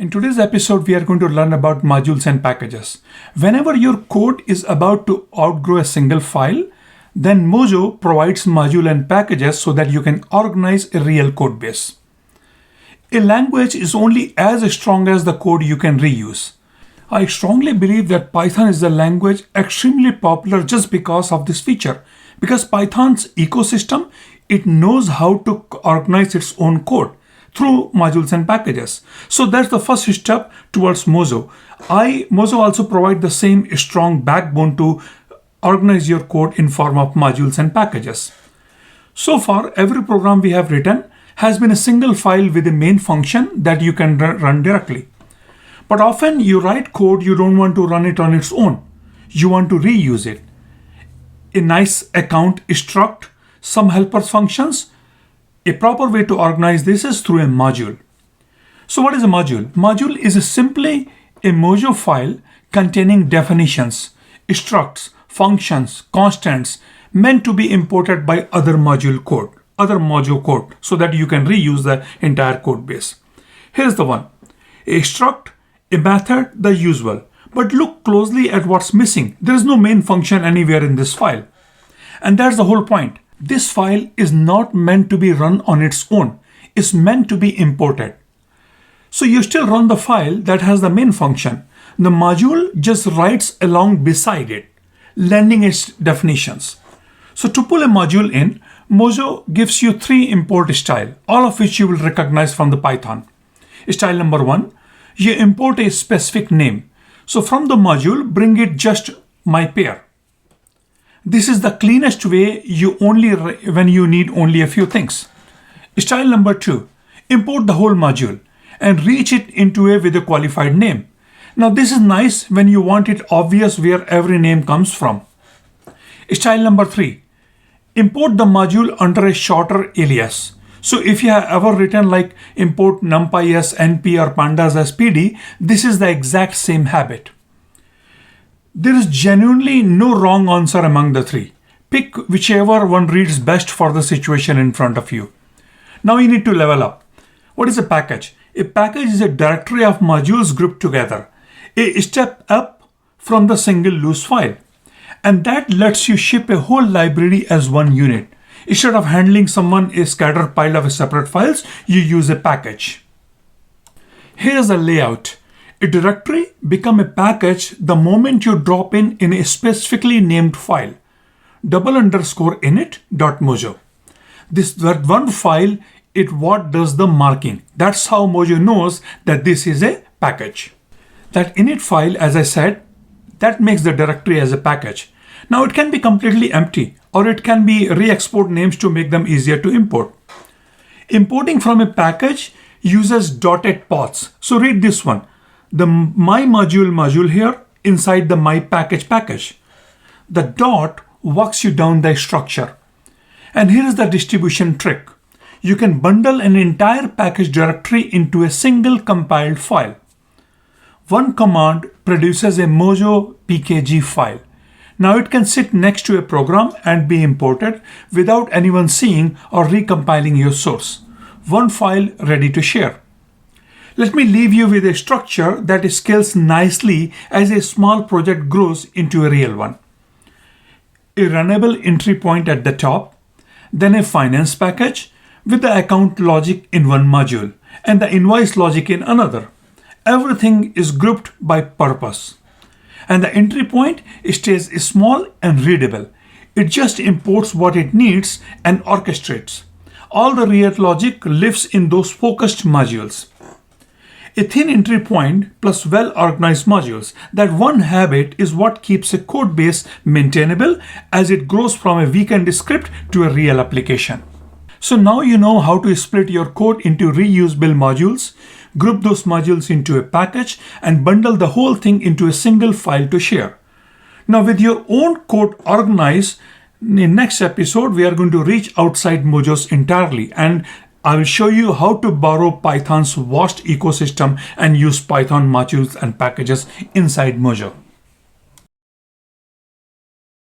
In today's episode, we are going to learn about modules and packages. Whenever your code is about to outgrow a single file, then Mojo provides module and packages so that you can organize a real code base. A language is only as strong as the code you can reuse. I strongly believe that Python is a language extremely popular just because of this feature. Because Python's ecosystem, it knows how to organize its own code through modules and packages. So that's the first step towards Mojo. Mojo also provides the same strong backbone to organize your code in form of modules and packages. So far, every program we have written has been a single file with a main function that you can run directly. But often you write code, you don't want to run it on its own. You want to reuse it. A nice account struct, some helper functions. A proper way to organize this is through a module. So what is a module? Module is simply a Mojo file containing definitions, structs, functions, constants meant to be imported by other Mojo code so that you can reuse the entire code base. Here's the one. A struct, a method, the usual. But look closely at what's missing. There is no main function anywhere in this file. And that's the whole point. This file is not meant to be run on its own. It's meant to be imported. So you still run the file that has the main function. The module just writes along beside it, lending its definitions. So to pull a module in, Mojo gives you 3 import styles, all of which you will recognize from the Python. Style number 1, you import a specific name. So from the module, bring it just my pair. This is the cleanest way when you need only a few things. Style number 2, import the whole module and reach it into with a qualified name. Now this is nice when you want it obvious where every name comes from. Style number 3, import the module under a shorter alias. So if you have ever written like import numpy as np or pandas as pd, this is the exact same habit. There is genuinely no wrong answer among the 3. Pick whichever one reads best for the situation in front of you. Now you need to level up. What is a package? A package is a directory of modules grouped together, a step up from the single loose file. And that lets you ship a whole library as one unit. Instead of handling someone a scattered pile of separate files, you use a package. Here's the layout. A directory becomes a package the moment you drop in a specifically named file, _init.mojo. That one file, what does the marking. That's how Mojo knows that this is a package. That init file, as I said, that makes the directory as a package. Now it can be completely empty, or it can be re-export names to make them easier to import. Importing from a package uses dotted paths. So read this one. The my module here inside the my package. The dot walks you down the structure. And here is the distribution trick. You can bundle an entire package directory into a single compiled file. One command produces a mojopkg file. Now it can sit next to a program and be imported without anyone seeing or recompiling your source. One file ready to share. Let me leave you with a structure that scales nicely as a small project grows into a real one. A runnable entry point at the top, then a finance package with the account logic in one module and the invoice logic in another. Everything is grouped by purpose. And the entry point stays small and readable. It just imports what it needs and orchestrates. All the real logic lives in those focused modules. A thin entry point plus well-organized modules. That one habit is what keeps a code base maintainable as it grows from a weekend script to a real application. So now you know how to split your code into reusable modules, group those modules into a package, and bundle the whole thing into a single file to share. Now with your own code organized, in next episode we are going to reach outside Mojo's entirely, and I will show you how to borrow Python's vast ecosystem and use Python modules and packages inside Mojo.